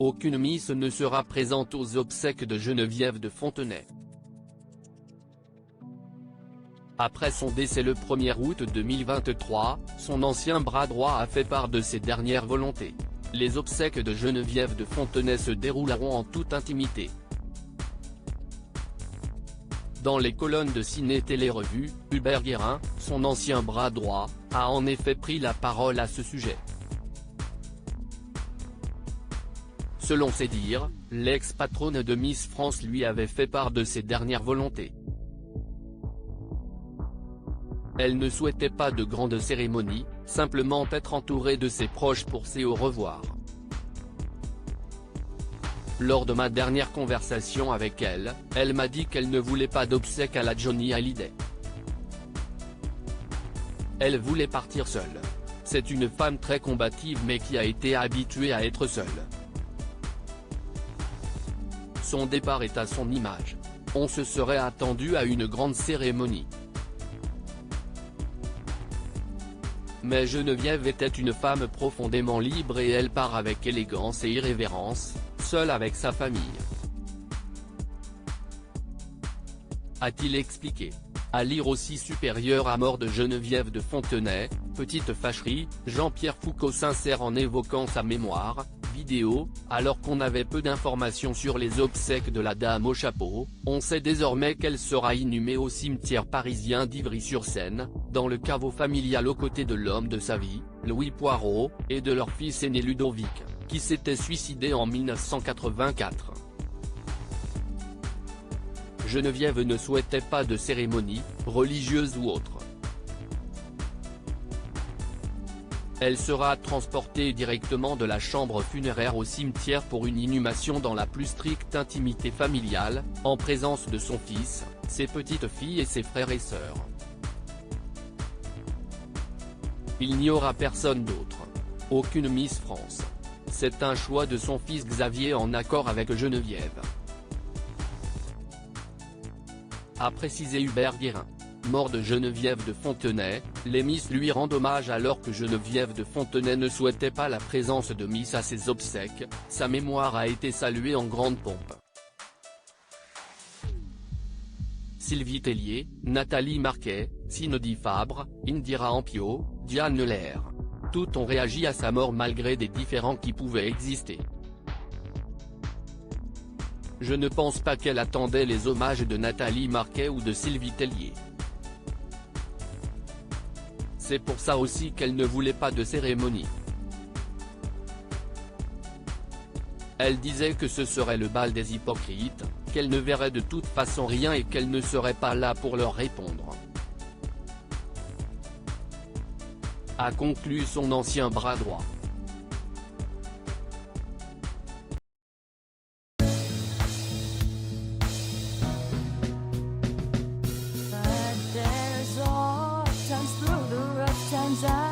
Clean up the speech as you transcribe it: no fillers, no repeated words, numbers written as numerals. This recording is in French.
Aucune Miss ne sera présente aux obsèques de Geneviève de Fontenay. Après son décès le 1er août 2023, son ancien bras droit a fait part de ses dernières volontés. Les obsèques de Geneviève de Fontenay se dérouleront en toute intimité. Dans les colonnes de Ciné Télé Revue, Hubert Guérin, son ancien bras droit, a en effet pris la parole à ce sujet. Selon ses dires, l'ex-patronne de Miss France lui avait fait part de ses dernières volontés. Elle ne souhaitait pas de grande cérémonie, simplement être entourée de ses proches pour ses au revoir. Lors de ma dernière conversation avec elle, elle m'a dit qu'elle ne voulait pas d'obsèques à la Johnny Hallyday. Elle voulait partir seule. C'est une femme très combative mais qui a été habituée à être seule. Son départ est à son image. On se serait attendu à une grande cérémonie. Mais Geneviève était une femme profondément libre et elle part avec élégance et irrévérence, seule avec sa famille. A-t-il expliqué. À lire aussi supérieur à mort de Geneviève de Fontenay, petite fâcherie, Jean-Pierre Foucault s'insère en évoquant sa mémoire, vidéo, alors qu'on avait peu d'informations sur les obsèques de la dame au chapeau, on sait désormais qu'elle sera inhumée au cimetière parisien d'Ivry-sur-Seine, dans le caveau familial aux côtés de l'homme de sa vie, Louis Poirot, et de leur fils aîné Ludovic, qui s'était suicidé en 1984. Geneviève ne souhaitait pas de cérémonie, religieuse ou autre. Elle sera transportée directement de la chambre funéraire au cimetière pour une inhumation dans la plus stricte intimité familiale, en présence de son fils, ses petites filles et ses frères et sœurs. Il n'y aura personne d'autre. Aucune Miss France. C'est un choix de son fils Xavier en accord avec Geneviève. A précisé Hubert Guérin. Mort de Geneviève de Fontenay, les Miss lui rendent hommage alors que Geneviève de Fontenay ne souhaitait pas la présence de Miss à ses obsèques, sa mémoire a été saluée en grande pompe. Sylvie Tellier, Nathalie Marquet, Cindy Fabre, Indira Ampio, Diane Lair. Toutes ont réagi à sa mort malgré des différends qui pouvaient exister. Je ne pense pas qu'elle attendait les hommages de Nathalie Marquet ou de Sylvie Tellier. C'est pour ça aussi qu'elle ne voulait pas de cérémonie. Elle disait que ce serait le bal des hypocrites, qu'elle ne verrait de toute façon rien et qu'elle ne serait pas là pour leur répondre. A conclu son ancien bras droit. Times I